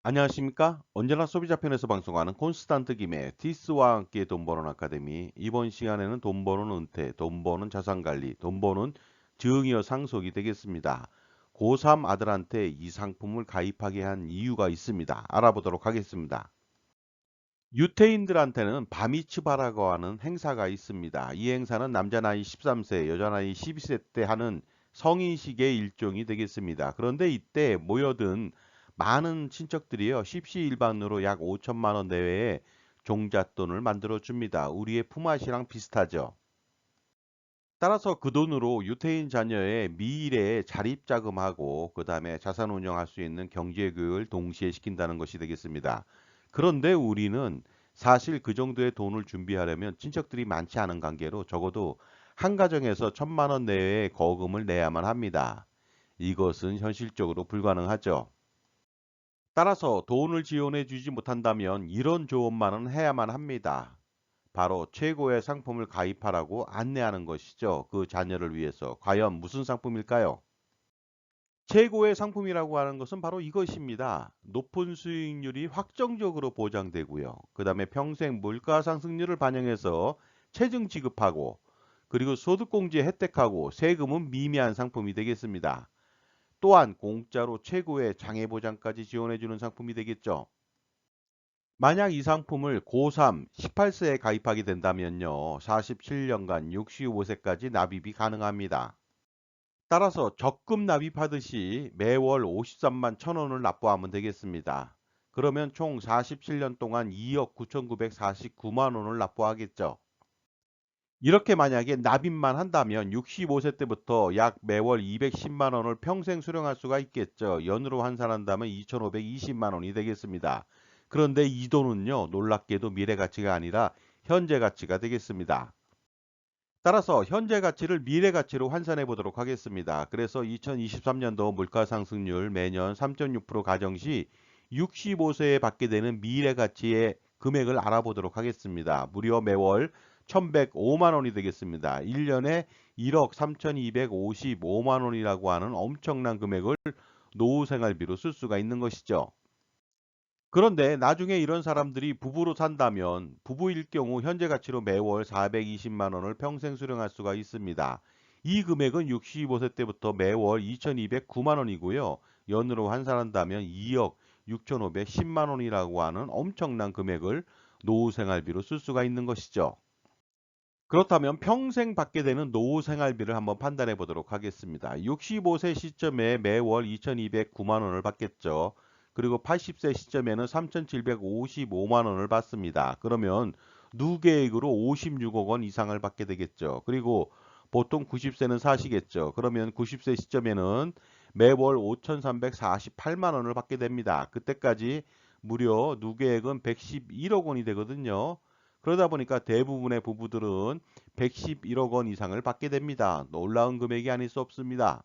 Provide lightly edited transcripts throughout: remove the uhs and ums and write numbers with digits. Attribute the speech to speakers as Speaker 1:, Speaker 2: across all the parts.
Speaker 1: 안녕하십니까? 언제나 소비자 편에서 방송하는 콘스탄트 김의 티스와 함께 돈 버는 아카데미. 이번 시간에는 돈 버는 은퇴, 돈 버는 자산 관리, 돈 버는 증여 상속이 되겠습니다. 고3 아들한테 이 상품을 가입하게 한 이유가 있습니다. 알아보도록 하겠습니다. 유태인들한테는 바미츠바라고 하는 행사가 있습니다. 이 행사는 남자 나이 13세, 여자 나이 12세 때 하는 성인식의 일종이 되겠습니다. 그런데 이때 모여든 많은 친척들이요, 십시일반으로 약 5천만 원 내외의 종잣돈을 만들어 줍니다. 우리의 품앗이랑 비슷하죠. 따라서 그 돈으로 유태인 자녀의 미래에 자립자금하고 그다음에 자산 운용할 수 있는 경제 교육을 동시에 시킨다는 것이 되겠습니다. 그런데 우리는 사실 그 정도의 돈을 준비하려면 친척들이 많지 않은 관계로 적어도 한 가정에서 1,000만 원 내외의 거금을 내야만 합니다. 이것은 현실적으로 불가능하죠. 따라서 돈을 지원해 주지 못한다면 이런 조언만은 해야만 합니다. 바로 최고의 상품을 가입하라고 안내하는 것이죠. 그 자녀를 위해서. 과연 무슨 상품일까요? 최고의 상품이라고 하는 것은 바로 이것입니다. 높은 수익률이 확정적으로 보장되고요. 그 다음에 평생 물가 상승률을 반영해서 체증 지급하고 그리고 소득공제 혜택하고 세금은 미미한 상품이 되겠습니다. 또한 공짜로 최고의 장애보장까지 지원해주는 상품이 되겠죠. 만약 이 상품을 고3 18세에 가입하게 된다면요. 47년간 65세까지 납입이 가능합니다. 따라서 적금 납입하듯이 매월 53만 1,000원을 납부하면 되겠습니다. 그러면 총 47년 동안 2억 9,949만 원을 납부하겠죠. 이렇게 만약에 납입만 한다면 65세 때부터 약 매월 210만 원을 평생 수령할 수가 있겠죠. 연으로 환산한다면 2,520만 원이 되겠습니다. 그런데 이 돈은요, 놀랍게도 미래 가치가 아니라 현재 가치가 되겠습니다. 따라서 현재 가치를 미래 가치로 환산해 보도록 하겠습니다. 그래서 2023년도 물가 상승률 매년 3.6% 가정 시 65세에 받게 되는 미래 가치의 금액을 알아보도록 하겠습니다. 무려 매월 1,105만 원이 되겠습니다. 1년에 1억 3,255만 원이라고 하는 엄청난 금액을 노후 생활비로 쓸 수가 있는 것이죠. 그런데 나중에 이런 사람들이 부부로 산다면 부부일 경우 현재 가치로 매월 420만 원을 평생 수령할 수가 있습니다. 이 금액은 65세 때부터 매월 2,209만 원이고요. 연으로 환산한다면 2억 6,510만 원이라고 하는 엄청난 금액을 노후 생활비로 쓸 수가 있는 것이죠. 그렇다면 평생 받게 되는 노후 생활비를 한번 판단해 보도록 하겠습니다. 65세 시점에 매월 2,209만 원을 받겠죠. 그리고 80세 시점에는 3,755만 원을 받습니다. 그러면 누계액으로 56억 원 이상을 받게 되겠죠. 그리고 보통 90세는 사시겠죠. 그러면 90세 시점에는 매월 5,348만 원을 받게 됩니다. 그때까지 무려 누계액은 111억 원이 되거든요. 그러다 보니까 대부분의 부부들은 111억 원 이상을 받게 됩니다. 놀라운 금액이 아닐 수 없습니다.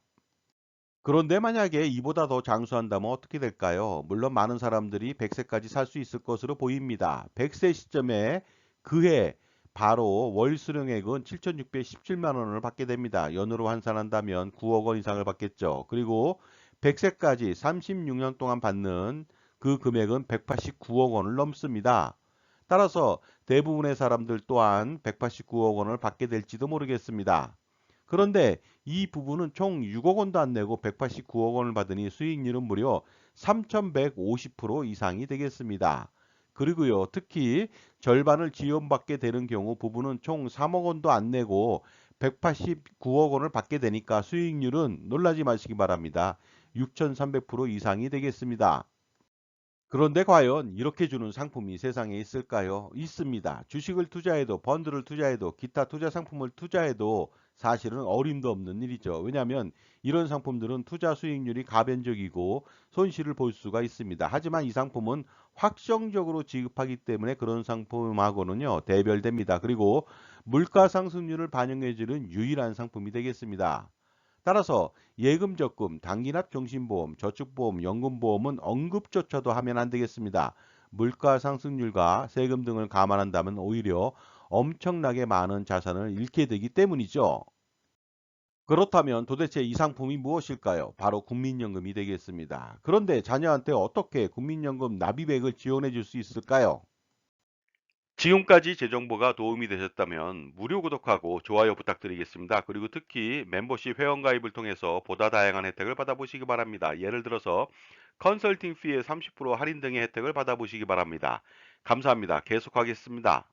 Speaker 1: 그런데 만약에 이보다 더 장수한다면 어떻게 될까요? 물론 많은 사람들이 100세까지 살 수 있을 것으로 보입니다. 100세 시점에 그해 바로 월 수령액은 7,617만 원을 받게 됩니다. 연으로 환산한다면 9억 원 이상을 받겠죠. 그리고 100세까지 36년 동안 받는 그 금액은 189억 원을 넘습니다. 따라서 대부분의 사람들 또한 189억 원을 받게 될지도 모르겠습니다. 그런데 이 부분은 총 6억 원도 안 내고 189억 원을 받으니 수익률은 무려 3,150% 이상이 되겠습니다. 그리고요, 특히 절반을 지원받게 되는 경우 부부는 총 3억 원도 안 내고 189억 원을 받게 되니까 수익률은 놀라지 마시기 바랍니다. 6,300% 이상이 되겠습니다. 그런데 과연 이렇게 주는 상품이 세상에 있을까요? 있습니다. 주식을 투자해도 펀드를 투자해도 기타 투자 상품을 투자해도 사실은 어림도 없는 일이죠. 왜냐하면 이런 상품들은 투자 수익률이 가변적이고 손실을 볼 수가 있습니다. 하지만 이 상품은 확정적으로 지급하기 때문에 그런 상품하고는요 대별됩니다. 그리고 물가 상승률을 반영해주는 유일한 상품이 되겠습니다. 따라서 예금 적금, 단기납 종신보험, 저축보험, 연금보험은 언급조차도 하면 안 되겠습니다. 물가 상승률과 세금 등을 감안한다면 오히려 엄청나게 많은 자산을 잃게 되기 때문이죠. 그렇다면 도대체 이 상품이 무엇일까요? 바로 국민연금이 되겠습니다. 그런데 자녀한테 어떻게 국민연금 납입액을 지원해 줄 수 있을까요? 지금까지 제 정보가 도움이 되셨다면 무료 구독하고 좋아요 부탁드리겠습니다. 그리고 특히 멤버십 회원가입을 통해서 보다 다양한 혜택을 받아보시기 바랍니다. 예를 들어서 컨설팅 피의 30% 할인 등의 혜택을 받아보시기 바랍니다. 감사합니다. 계속하겠습니다.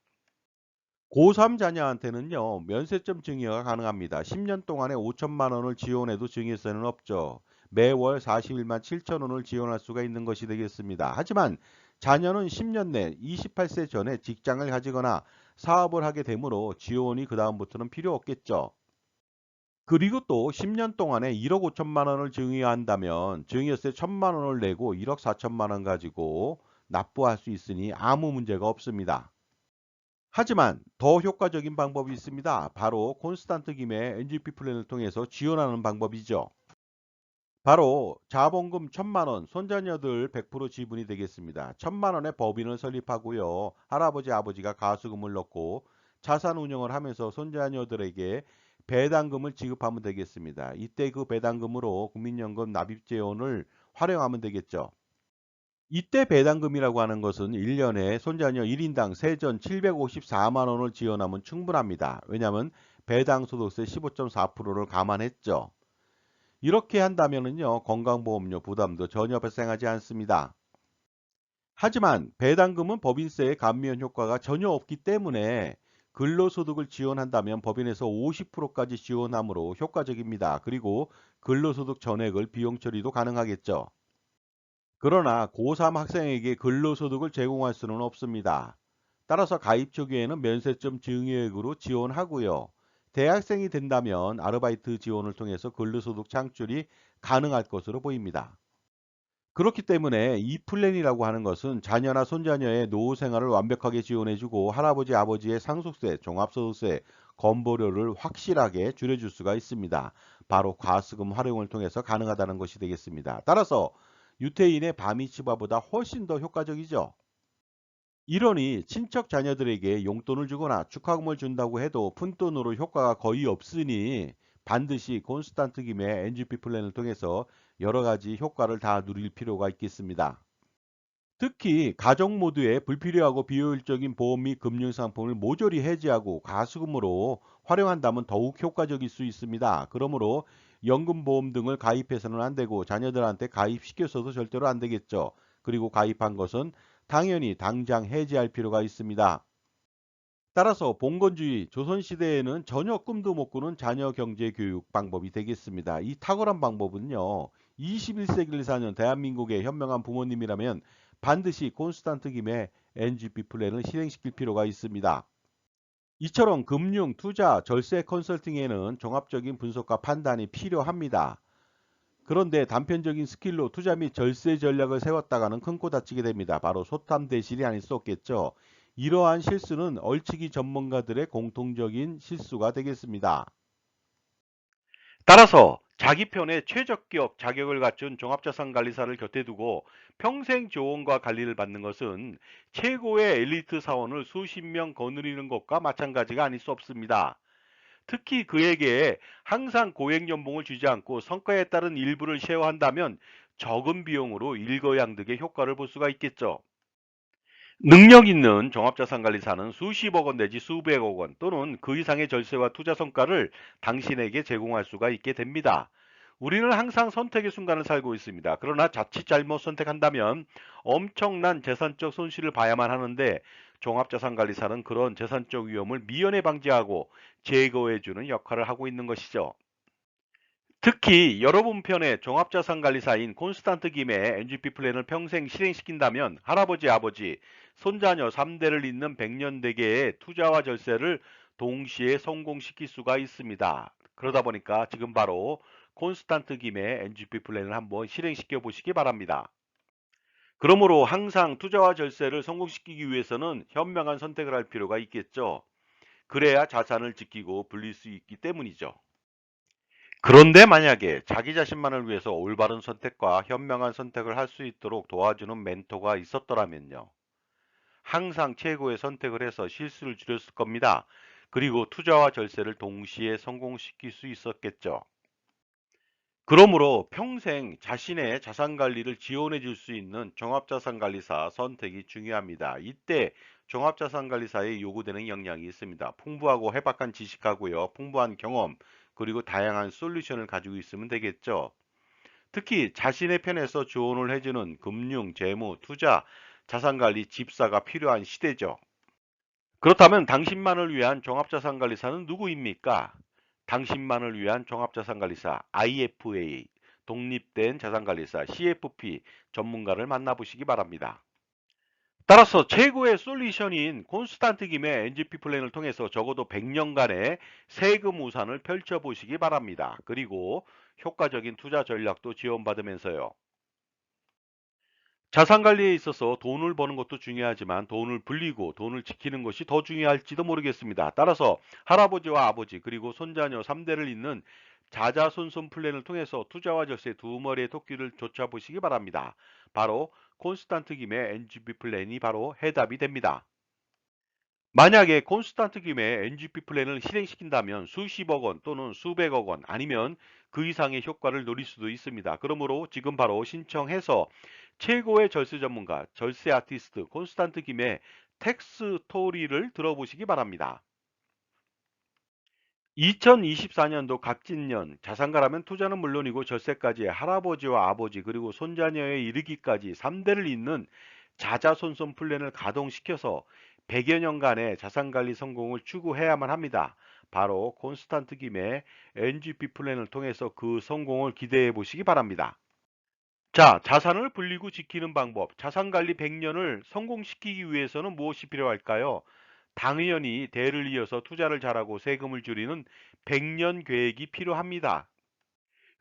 Speaker 1: 고3 자녀한테는요, 면세점 증여가 가능합니다. 10년 동안에 5천만 원을 지원해도 증여세는 없죠. 매월 41만 7천 원을 지원할 수가 있는 것이 되겠습니다. 하지만 자녀는 10년 내 28세 전에 직장을 가지거나 사업을 하게 되므로 지원이 그다음부터는 필요 없겠죠. 그리고 또 10년 동안에 1억 5천만 원을 증여한다면 증여세 1천만 원을 내고 1억 4천만 원 가지고 납부할 수 있으니 아무 문제가 없습니다. 하지만 더 효과적인 방법이 있습니다. 바로 콘스탄트 김의 NGP 플랜을 통해서 지원하는 방법이죠. 바로 자본금 1천만 원, 손자녀들 100% 지분이 되겠습니다. 1천만 원의 법인을 설립하고요. 할아버지, 아버지가 가수금을 넣고 자산 운영을 하면서 손자녀들에게 배당금을 지급하면 되겠습니다. 이때 그 배당금으로 국민연금 납입 재원을 활용하면 되겠죠. 이때 배당금이라고 하는 것은 1년에 손자녀 1인당 세전 754만 원을 지원하면 충분합니다. 왜냐하면 배당소득세 15.4%를 감안했죠. 이렇게 한다면요 건강보험료 부담도 전혀 발생하지 않습니다. 하지만 배당금은 법인세의 감면 효과가 전혀 없기 때문에 근로소득을 지원한다면 법인에서 50%까지 지원하므로 효과적입니다. 그리고 근로소득 전액을 비용 처리도 가능하겠죠. 그러나 고3 학생에게 근로소득을 제공할 수는 없습니다. 따라서 가입 초기에는 면세점 증여액으로 지원하고요. 대학생이 된다면 아르바이트 지원을 통해서 근로소득 창출이 가능할 것으로 보입니다. 그렇기 때문에 이 플랜이라고 하는 것은 자녀나 손자녀의 노후 생활을 완벽하게 지원해주고 할아버지 아버지의 상속세, 종합소득세, 건보료를 확실하게 줄여줄 수가 있습니다. 바로 과수금 활용을 통해서 가능하다는 것이 되겠습니다. 따라서 유태인의 바미츠바보다 훨씬 더 효과적이죠. 이러니 친척 자녀들에게 용돈을 주거나 축하금을 준다고 해도 푼돈으로 효과가 거의 없으니 반드시 콘스탄트 김의 NGP 플랜을 통해서 여러 가지 효과를 다 누릴 필요가 있겠습니다. 특히 가족 모두의 불필요하고 비효율적인 보험 및 금융 상품을 모조리 해지하고 가수금으로 활용한다면 더욱 효과적일 수 있습니다. 그러므로 연금보험 등을 가입해서는 안 되고 자녀들한테 가입시켜서도 절대로 안 되겠죠. 그리고 가입한 것은 당연히 당장 해지할 필요가 있습니다. 따라서 봉건주의 조선시대에는 전혀 꿈도 못 꾸는 자녀 경제 교육 방법이 되겠습니다. 이 탁월한 방법은요. 21세기를 사는 대한민국의 현명한 부모님이라면 반드시 콘스탄트 김의 NGP 플랜을 실행시킬 필요가 있습니다. 이처럼 금융, 투자, 절세 컨설팅에는 종합적인 분석과 판단이 필요합니다. 그런데 단편적인 스킬로 투자 및 절세 전략을 세웠다가는 큰 코 다치게 됩니다. 바로 소탐대실이 아닐 수 없겠죠. 이러한 실수는 얼치기 전문가들의 공통적인 실수가 되겠습니다. 따라서 자기 편에 최적격 자격을 갖춘 종합자산관리사를 곁에 두고 평생 조언과 관리를 받는 것은 최고의 엘리트 사원을 수십 명 거느리는 것과 마찬가지가 아닐 수 없습니다. 특히 그에게 항상 고액 연봉을 주지 않고 성과에 따른 일부를 쉐어한다면 적은 비용으로 일거양득의 효과를 볼 수가 있겠죠. 능력 있는 종합자산관리사는 수십억 원 내지 수백억 원 또는 그 이상의 절세와 투자 성과를 당신에게 제공할 수가 있게 됩니다. 우리는 항상 선택의 순간을 살고 있습니다. 그러나 자칫 잘못 선택한다면 엄청난 재산적 손실을 봐야만 하는데 종합자산관리사는 그런 재산적 위험을 미연에 방지하고 제거해주는 역할을 하고 있는 것이죠. 특히 여러분 편의 종합자산관리사인 콘스탄트 김의 NGP 플랜을 평생 실행시킨다면 할아버지, 아버지, 손자녀 3대를 잇는 100년 대계의 투자와 절세를 동시에 성공시킬 수가 있습니다. 그러다 보니까 지금 바로 콘스탄트 김의 NGP 플랜을 한번 실행시켜 보시기 바랍니다. 그러므로 항상 투자와 절세를 성공시키기 위해서는 현명한 선택을 할 필요가 있겠죠. 그래야 자산을 지키고 불릴 수 있기 때문이죠. 그런데 만약에 자기 자신만을 위해서 올바른 선택과 현명한 선택을 할 수 있도록 도와주는 멘토가 있었더라면요. 항상 최고의 선택을 해서 실수를 줄였을 겁니다. 그리고 투자와 절세를 동시에 성공시킬 수 있었겠죠. 그러므로 평생 자신의 자산 관리를 지원해 줄 수 있는 종합자산관리사 선택이 중요합니다. 이때 종합자산관리사에 요구되는 역량이 있습니다. 풍부하고 해박한 지식하고요, 풍부한 경험, 그리고 다양한 솔루션을 가지고 있으면 되겠죠. 특히 자신의 편에서 조언을 해주는 금융, 재무, 투자, 자산관리 집사가 필요한 시대죠. 그렇다면 당신만을 위한 종합자산관리사는 누구입니까? 당신만을 위한 종합자산관리사 IFA, 독립된 자산관리사 CFP 전문가를 만나보시기 바랍니다. 따라서 최고의 솔루션인 콘스탄트 김의 NGP 플랜을 통해서 적어도 100년간의 세금 우산을 펼쳐보시기 바랍니다. 그리고 효과적인 투자 전략도 지원받으면서요. 자산 관리에 있어서 돈을 버는 것도 중요하지만 돈을 불리고 돈을 지키는 것이 더 중요할지도 모르겠습니다. 따라서 할아버지와 아버지 그리고 손자녀 3대를 잇는 자자손손 플랜을 통해서 투자와 절세 두 머리의 토끼를 쫓아보시기 바랍니다. 바로 콘스탄트 김의 NGP 플랜이 바로 해답이 됩니다. 만약에 콘스탄트 김의 NGP 플랜을 실행시킨다면 수십억 원 또는 수백억 원 아니면 그 이상의 효과를 노릴 수도 있습니다. 그러므로 지금 바로 신청해서 최고의 절세 전문가, 절세 아티스트 콘스탄트 김의 텍스 스토리를 들어보시기 바랍니다. 2024년도 갑진년 자산가라면 투자는 물론이고 절세까지 할아버지와 아버지 그리고 손자녀에 이르기까지 3대를 잇는 자자손손 플랜을 가동시켜서 100여 년간의 자산관리 성공을 추구해야만 합니다. 바로 콘스탄트 김의 NGP 플랜을 통해서 그 성공을 기대해 보시기 바랍니다. 자, 자산을 불리고 지키는 방법. 자산관리 100년을 성공시키기 위해서는 무엇이 필요할까요? 당연히 대를 이어서 투자를 잘하고 세금을 줄이는 100년 계획이 필요합니다.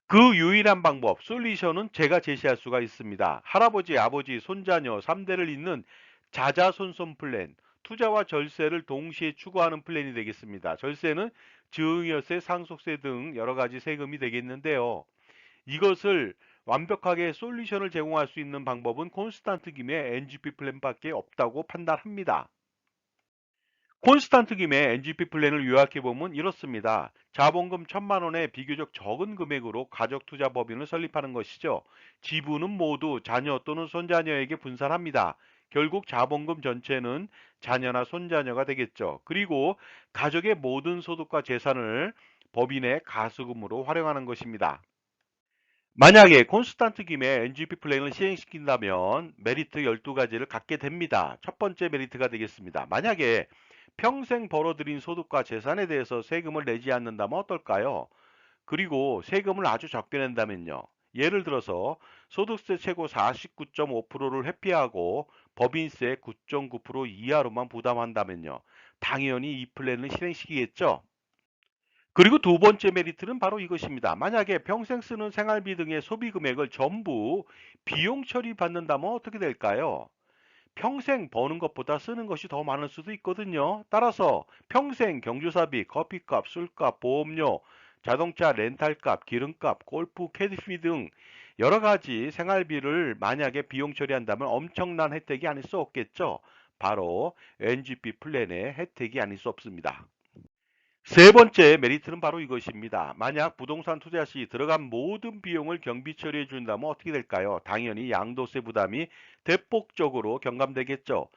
Speaker 1: 그 유일한 방법, 솔루션은 제가 제시할 수가 있습니다. 할아버지, 아버지, 손자녀 3대를 잇는 자자손손 플랜, 투자와 절세를 동시에 추구하는 플랜이 되겠습니다. 절세는 증여세, 상속세 등 여러 가지 세금이 되겠는데요. 이것을 완벽하게 솔루션을 제공할 수 있는 방법은 콘스탄트 김의 NGP 플랜밖에 없다고 판단합니다. 콘스탄트 김의 NGP 플랜을 요약해보면 이렇습니다. 자본금 1000만 원에 비교적 적은 금액으로 가족 투자 법인을 설립하는 것이죠. 지분은 모두 자녀 또는 손자녀에게 분산합니다. 결국 자본금 전체는 자녀나 손자녀가 되겠죠. 그리고 가족의 모든 소득과 재산을 법인의 가수금으로 활용하는 것입니다. 만약에 콘스탄트 김의 NGP 플랜을 시행시킨다면 메리트 12가지를 갖게 됩니다. 첫 번째 메리트가 되겠습니다. 만약에 평생 벌어들인 소득과 재산에 대해서 세금을 내지 않는다면 어떨까요? 그리고 세금을 아주 적게 낸다면요. 예를 들어서 소득세 최고 49.5%를 회피하고 법인세 9.9% 이하로만 부담한다면요. 당연히 이 플랜을 실행시키겠죠. 그리고 두 번째 메리트는 바로 이것입니다. 만약에 평생 쓰는 생활비 등의 소비 금액을 전부 비용 처리받는다면 어떻게 될까요? 평생 버는 것보다 쓰는 것이 더 많을 수도 있거든요. 따라서 평생 경조사비, 커피값, 술값, 보험료, 자동차 렌탈값, 기름값, 골프, 캐디피 등 여러 가지 생활비를 만약에 비용 처리한다면 엄청난 혜택이 아닐 수 없겠죠. 바로 NGP 플랜의 혜택이 아닐 수 없습니다. 세 번째 메리트는 바로 이것입니다. 만약 부동산 투자 시 들어간 모든 비용을 경비 처리해 준다면 어떻게 될까요? 당연히 양도세 부담이 대폭적으로 경감되겠죠.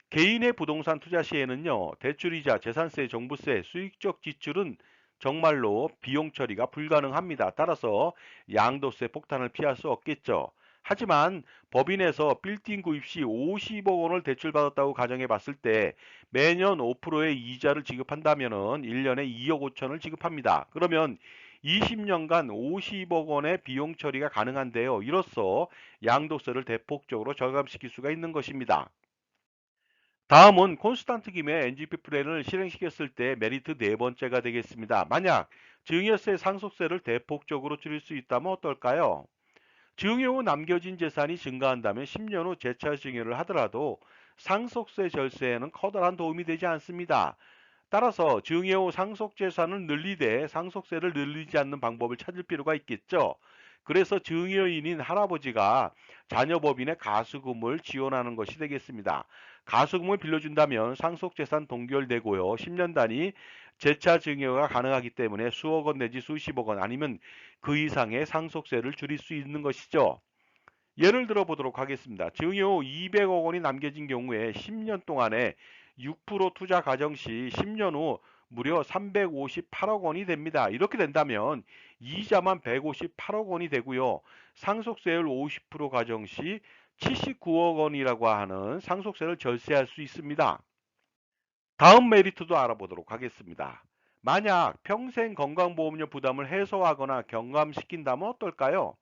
Speaker 1: 개인의 부동산 투자 시에는요, 대출이자, 재산세, 종부세, 수익적 지출은 정말로 비용 처리가 불가능합니다. 따라서 양도세 폭탄을 피할 수 없겠죠. 하지만 법인에서 빌딩 구입 시 50억 원을 대출받았다고 가정해 봤을 때 매년 5%의 이자를 지급한다면은 1년에 2억 5천을 지급합니다. 그러면 20년간 50억 원의 비용 처리가 가능한데요. 이로써 양도세를 대폭적으로 절감시킬 수가 있는 것입니다. 다음은 콘스탄트 김의 NGP 플랜을 실행시켰을 때 메리트 네 번째가 되겠습니다. 만약 증여세 상속세를 대폭적으로 줄일 수 있다면 어떨까요? 증여 후 남겨진 재산이 증가한다면 10년 후 재차 증여를 하더라도 상속세 절세에는 커다란 도움이 되지 않습니다. 따라서 증여 후 상속 재산을 늘리되 상속세를 늘리지 않는 방법을 찾을 필요가 있겠죠. 그래서 증여인인 할아버지가 자녀 법인의 가수금을 지원하는 것이 되겠습니다. 가수금을 빌려준다면 상속 재산 동결되고요. 10년 단위 재차 증여가 가능하기 때문에 수억 원 내지 수십억 원 아니면 그 이상의 상속세를 줄일 수 있는 것이죠. 예를 들어 보도록 하겠습니다. 증여 후 200억 원이 남겨진 경우에 10년 동안에 6% 투자 가정 시 10년 후 무려 358억 원이 됩니다. 이렇게 된다면 이자만 158억 원이 되고요. 상속세율 50% 가정 시 79억 원이라고 하는 상속세를 절세할 수 있습니다. 다음 메리트도 알아보도록 하겠습니다. 만약 평생 건강보험료 부담을 해소하거나 경감시킨다면 어떨까요?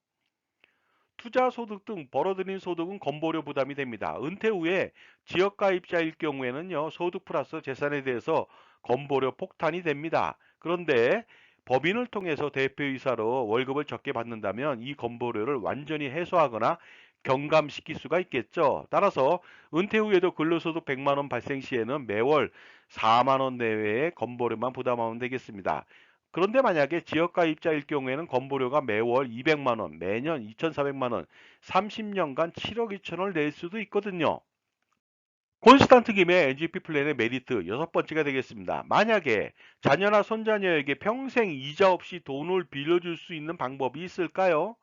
Speaker 1: 투자 소득 등 벌어들인 소득은 건보료 부담이 됩니다. 은퇴 후에 지역가입자일 경우에는요, 소득 플러스 재산에 대해서 건보료 폭탄이 됩니다. 그런데 법인을 통해서 대표이사로 월급을 적게 받는다면 이 건보료를 완전히 해소하거나 경감시킬 수가 있겠죠. 따라서 은퇴 후에도 근로소득 100만 원 발생 시에는 매월 4만 원 내외의 건보료만 부담하면 되겠습니다. 그런데 만약에 지역가 입자일 경우에는 건보료가 매월 200만 원, 매년 2,400만 원, 30년간 7억 2천원을 낼 수도 있거든요. 콘스탄트 김의 NGP 플랜의 메리트 여섯 번째가 되겠습니다. 만약에 자녀나 손자녀에게 평생 이자 없이 돈을 빌려줄 수 있는 방법이 있을까요?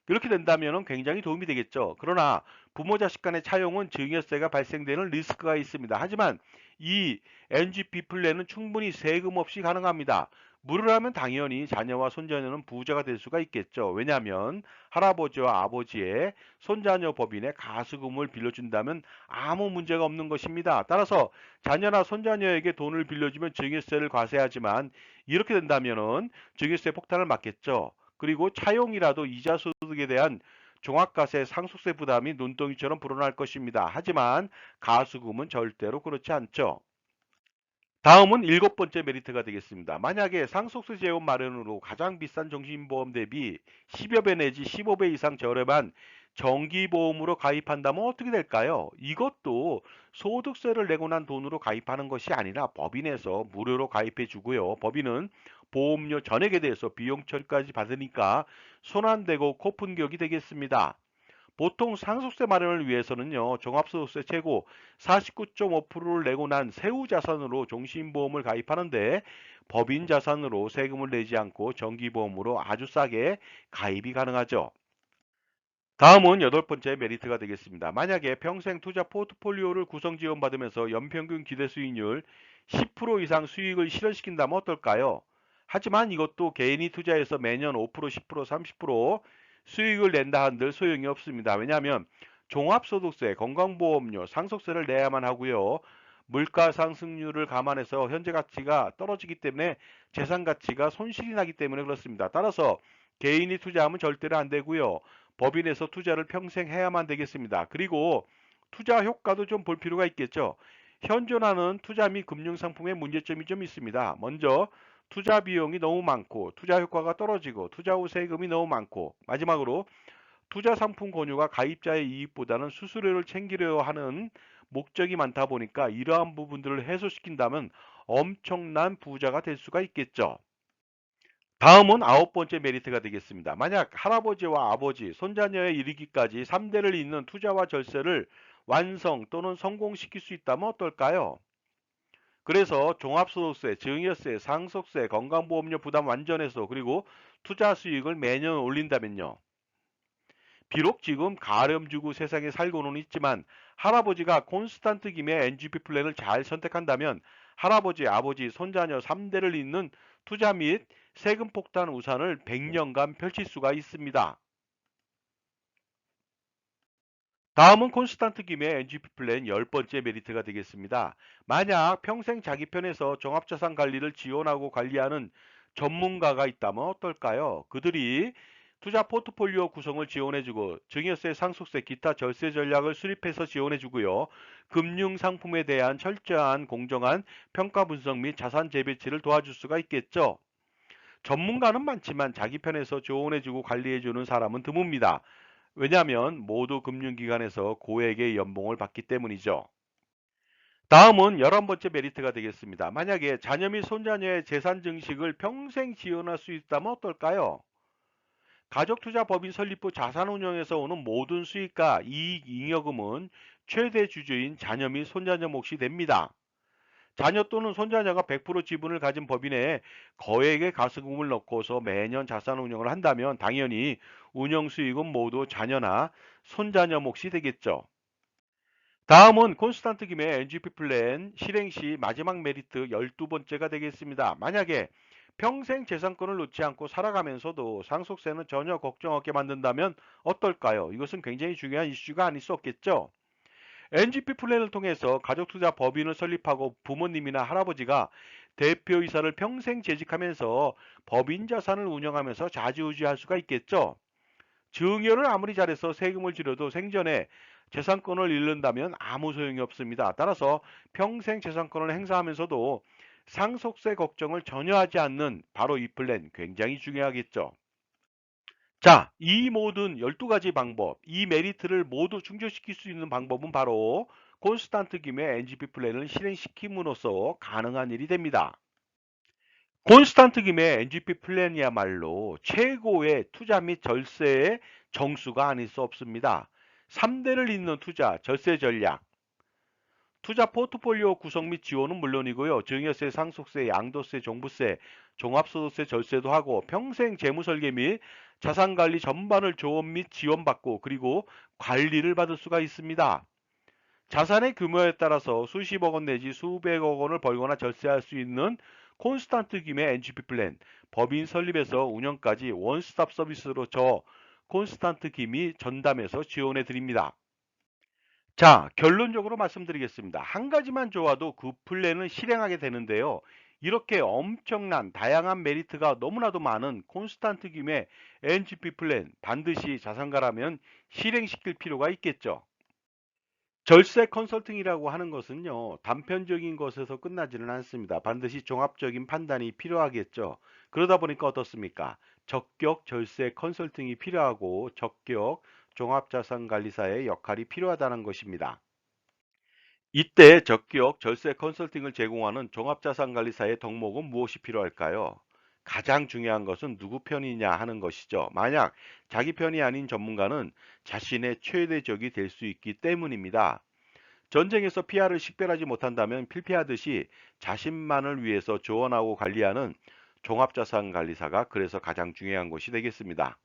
Speaker 1: 이렇게 된다면 굉장히 도움이 되겠죠. 그러나 부모 자식 간의 차용은 증여세가 발생되는 리스크가 있습니다. 하지만 이 NGP 플랜은 충분히 세금 없이 가능합니다. 무료라면 당연히 자녀와 손자녀는 부자가 될 수가 있겠죠. 왜냐하면 할아버지와 아버지의 손자녀 법인에 가수금을 빌려준다면 아무 문제가 없는 것입니다. 따라서 자녀나 손자녀에게 돈을 빌려주면 증여세를 과세하지만 이렇게 된다면 증여세 폭탄을 맞겠죠. 그리고 차용이라도 이자 소득에 대한 종합과세 상속세 부담이 눈덩이처럼 불어날 것입니다. 하지만 가수금은 절대로 그렇지 않죠. 다음은 일곱 번째 메리트가 되겠습니다. 만약에 상속세 재원 마련으로 가장 비싼 정신보험 대비 10여 배 내지 15배 이상 저렴한 정기보험으로 가입한다면 어떻게 될까요? 이것도 소득세를 내고 난 돈으로 가입하는 것이 아니라 법인에서 무료로 가입해 주고요. 법인은 보험료 전액에 대해서 비용 처리까지 받으니까 손안대고 코푼격이 되겠습니다. 보통 상속세 마련을 위해서는요, 종합소득세 최고 49.5%를 내고 난 세후 자산으로 종신보험을 가입하는데 법인 자산으로 세금을 내지 않고 정기보험으로 아주 싸게 가입이 가능하죠. 다음은 여덟 번째 메리트가 되겠습니다. 만약에 평생 투자 포트폴리오를 구성 지원받으면서 연평균 기대 수익률 10% 이상 수익을 실현시킨다면 어떨까요? 하지만 이것도 개인이 투자해서 매년 5%, 10%, 30% 수익을 낸다 한들 소용이 없습니다. 왜냐하면 종합소득세, 건강보험료, 상속세를 내야만 하고요. 물가 상승률을 감안해서 현재 가치가 떨어지기 때문에 재산 가치가 손실이 나기 때문에 그렇습니다. 따라서 개인이 투자하면 절대로 안 되고요. 법인에서 투자를 평생 해야만 되겠습니다. 그리고 투자 효과도 좀 볼 필요가 있겠죠. 현존하는 투자 및 금융상품의 문제점이 좀 있습니다. 먼저 투자 비용이 너무 많고 투자 효과가 떨어지고 투자 후 세금이 너무 많고 마지막으로 투자 상품 권유가 가입자의 이익보다는 수수료를 챙기려 하는 목적이 많다 보니까 이러한 부분들을 해소시킨다면 엄청난 부자가 될 수가 있겠죠. 다음은 아홉 번째 메리트가 되겠습니다. 만약 할아버지와 아버지, 손자녀에 이르기까지 3대를 잇는 투자와 절세를 완성 또는 성공시킬 수 있다면 어떨까요? 그래서 종합소득세, 증여세, 상속세, 건강보험료 부담 완전해서 그리고 투자 수익을 매년 올린다면요. 비록 지금 가렴주고 세상에 살고는 있지만 할아버지가 콘스탄트 김의 NGP 플랜을 잘 선택한다면 할아버지, 아버지, 손자녀 3대를 잇는 투자 및 세금 폭탄 우산을 100년간 펼칠 수가 있습니다. 다음은 콘스탄트 김의 NGP 플랜 10번째 메리트가 되겠습니다. 만약 평생 자기 편에서 종합자산 관리를 지원하고 관리하는 전문가가 있다면 어떨까요? 그들이 투자 포트폴리오 구성을 지원해주고 증여세, 상속세, 기타 절세 전략을 수립해서 지원해주고요. 금융상품에 대한 철저한 공정한 평가 분석 및 자산 재배치를 도와줄 수가 있겠죠. 전문가는 많지만 자기 편에서 조언해주고 관리해주는 사람은 드뭅니다. 왜냐하면 모두 금융기관에서 고액의 연봉을 받기 때문이죠. 다음은 11번째 메리트가 되겠습니다. 만약에 자녀 및 손자녀의 재산 증식을 평생 지원할 수 있다면 어떨까요? 가족투자법인 설립 후 자산운용에서 오는 모든 수익과 이익 잉여금은 최대 주주인 자녀 및 손자녀 몫이 됩니다. 자녀 또는 손자녀가 100% 지분을 가진 법인에 거액의 가스금을 넣고서 매년 자산 운용을 한다면 당연히 운영 수익은 모두 자녀나 손자녀 몫이 되겠죠. 다음은 콘스탄트 김의 NGP 플랜 실행 시 마지막 메리트 12번째가 되겠습니다. 만약에 평생 재산권을 놓지 않고 살아가면서도 상속세는 전혀 걱정 없게 만든다면 어떨까요? 이것은 굉장히 중요한 이슈가 아닐 수 없겠죠. NGP 플랜을 통해서 가족투자 법인을 설립하고 부모님이나 할아버지가 대표이사를 평생 재직하면서 법인 자산을 운영하면서 좌지우지할 수가 있겠죠. 증여를 아무리 잘해서 세금을 지려도 생전에 재산권을 잃는다면 아무 소용이 없습니다. 따라서 평생 재산권을 행사하면서도 상속세 걱정을 전혀 하지 않는 바로 이 플랜 굉장히 중요하겠죠. 자, 이 모든 12가지 방법, 이 메리트를 모두 충족시킬 수 있는 방법은 바로 콘스탄트 김의 NGP 플랜을 실행시킴으로써 가능한 일이 됩니다. 콘스탄트 김의 NGP 플랜이야말로 최고의 투자 및 절세의 정수가 아닐 수 없습니다. 3대를 잇는 투자, 절세 전략, 투자 포트폴리오 구성 및 지원은 물론이고요. 증여세, 상속세, 양도세, 종부세, 종합소득세 절세도 하고 평생 재무설계 및 자산관리 전반을 조언 및 지원받고 그리고 관리를 받을 수가 있습니다. 자산의 규모에 따라서 수십억 원 내지 수백억 원을 벌거나 절세할 수 있는 콘스탄트 김의 NGP 플랜, 법인 설립에서 운영까지 원스톱 서비스로 저 콘스탄트 김이 전담해서 지원해 드립니다. 자, 결론적으로 말씀드리겠습니다. 한 가지만 좋아도 그 플랜을 실행하게 되는데요. 이렇게 엄청난 다양한 메리트가 너무나도 많은 콘스탄트 김의 NGP 플랜 반드시 자산가라면 실행시킬 필요가 있겠죠. 절세 컨설팅이라고 하는 것은요, 단편적인 것에서 끝나지는 않습니다. 반드시 종합적인 판단이 필요하겠죠. 그러다 보니까 어떻습니까? 적격 절세 컨설팅이 필요하고 적격 종합자산관리사의 역할이 필요하다는 것입니다. 이때 적격 절세 컨설팅을 제공하는 종합자산관리사의 덕목은 무엇이 필요할까요? 가장 중요한 것은 누구 편이냐 하는 것이죠. 만약 자기 편이 아닌 전문가는 자신의 최대적이 될 수 있기 때문입니다. 전쟁에서 피아를 식별하지 못한다면 필피하듯이 자신만을 위해서 조언하고 관리하는 종합자산관리사가 그래서 가장 중요한 것이 되겠습니다.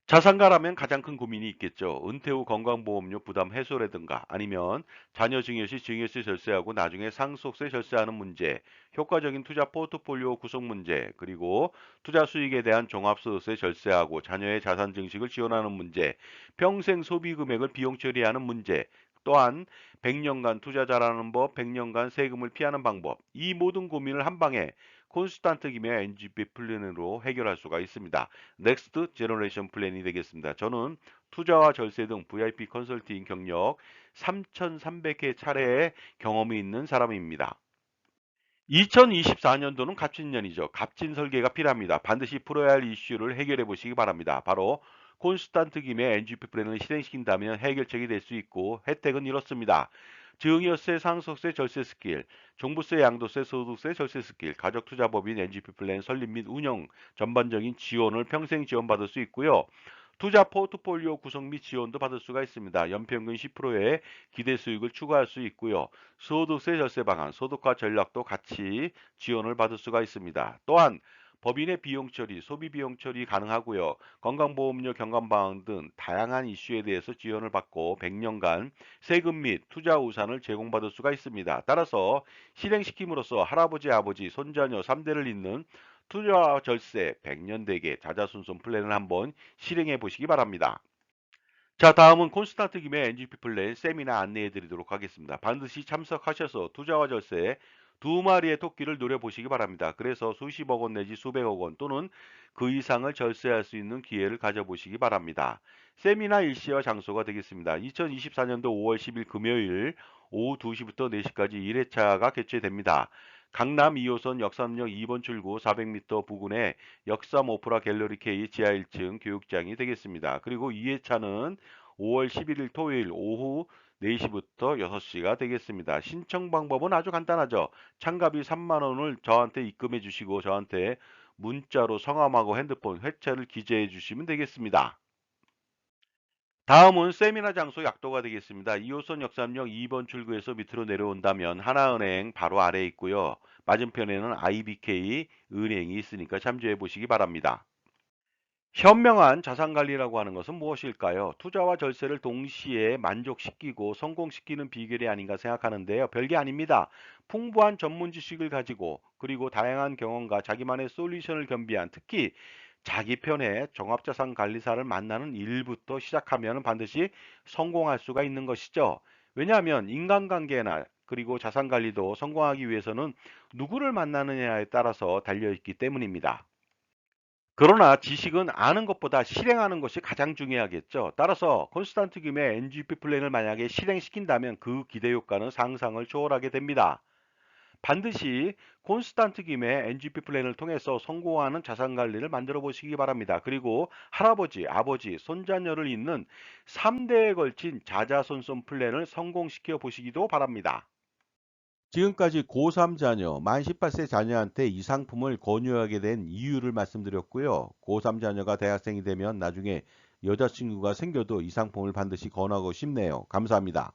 Speaker 1: 자산가라면 가장 큰 고민이 있겠죠. 은퇴 후 건강보험료 부담 해소라든가 아니면 자녀 증여 시 증여세 절세하고 나중에 상속세 절세하는 문제, 효과적인 투자 포트폴리오 구성 문제, 그리고 투자 수익에 대한 종합소득세 절세하고 자녀의 자산 증식을 지원하는 문제, 평생 소비 금액을 비용 처리하는 문제, 또한 100년간 투자 잘하는 법, 100년간 세금을 피하는 방법, 이 모든 고민을 한 방에 콘스탄트 김의 NGP 플랜으로 해결할 수가 있습니다. 넥스트 제너레이션 플랜이 되겠습니다. 저는 투자와 절세 등 VIP 컨설팅 경력 3,300회 차례의 경험이 있는 사람입니다. 2024년도는 갑진년이죠. 갑진 설계가 필요합니다. 반드시 풀어야 할 이슈를 해결해 보시기 바랍니다. 바로 콘스탄트 김의 NGP 플랜을 실행시킨다면 해결책이 될 수 있고 혜택은 이렇습니다. 증여세, 상속세, 절세 스킬, 종부세, 양도세, 소득세, 절세 스킬, 가족투자법인 NGP 플랜 설립 및 운영 전반적인 지원을 평생 지원받을 수 있고요. 투자 포트폴리오 구성 및 지원도 받을 수가 있습니다. 연평균 10%의 기대 수익을 추가할 수 있고요. 소득세 절세 방안, 소득화 전략도 같이 지원을 받을 수가 있습니다. 또한 법인의 비용 처리, 소비 비용 처리 가능하고요. 건강보험료 경감 방안 등 다양한 이슈에 대해서 지원을 받고 100년간 세금 및 투자 우산을 제공받을 수가 있습니다. 따라서 실행시킴으로써 할아버지, 아버지, 손자녀 3대를 잇는 투자와 절세 100년 대계 자자손손 플랜을 한번 실행해 보시기 바랍니다. 자, 다음은 콘스탄트 김의 NGP 플랜 세미나 안내해 드리도록 하겠습니다. 반드시 참석하셔서 투자와 절세 두 마리의 토끼를 노려보시기 바랍니다. 그래서 수십억 원 내지 수백억 원 또는 그 이상을 절세할 수 있는 기회를 가져보시기 바랍니다. 세미나 일시와 장소가 되겠습니다. 2024년도 5월 10일 금요일 오후 2시부터 4시까지 1회차가 개최됩니다. 강남 2호선 역삼역 2번 출구 400m 부근에 역삼 오프라 갤러리 K 지하 1층 교육장이 되겠습니다. 그리고 2회차는 5월 11일 토요일 오후 4시부터 6시가 되겠습니다. 신청 방법은 아주 간단하죠. 참가비 3만 원을 저한테 입금해 주시고 저한테 문자로 성함하고 핸드폰 회차를 기재해 주시면 되겠습니다. 다음은 세미나 장소 약도가 되겠습니다. 2호선 역삼역 2번 출구에서 밑으로 내려온다면 하나은행 바로 아래에 있고요. 맞은편에는 IBK 은행이 있으니까 참조해 보시기 바랍니다. 현명한 자산관리라고 하는 것은 무엇일까요? 투자와 절세를 동시에 만족시키고 성공시키는 비결이 아닌가 생각하는데요. 별게 아닙니다. 풍부한 전문 지식을 가지고 그리고 다양한 경험과 자기만의 솔루션을 겸비한 특히 자기 편의 종합자산관리사를 만나는 일부터 시작하면 반드시 성공할 수가 있는 것이죠. 왜냐하면 인간관계나 그리고 자산관리도 성공하기 위해서는 누구를 만나느냐에 따라서 달려있기 때문입니다. 그러나 지식은 아는 것보다 실행하는 것이 가장 중요하겠죠. 따라서 콘스탄트 김의 NGP 플랜을 만약에 실행시킨다면 그 기대 효과는 상상을 초월하게 됩니다. 반드시 콘스탄트 김의 NGP 플랜을 통해서 성공하는 자산 관리를 만들어 보시기 바랍니다. 그리고 할아버지, 아버지, 손자녀를 잇는 3대에 걸친 자자손손 플랜을 성공시켜 보시기도 바랍니다. 지금까지 고3 자녀, 만 18세 자녀한테 이 상품을 권유하게 된 이유를 말씀드렸고요. 고3 자녀가 대학생이 되면 나중에 여자친구가 생겨도 이 상품을 반드시 권하고 싶네요. 감사합니다.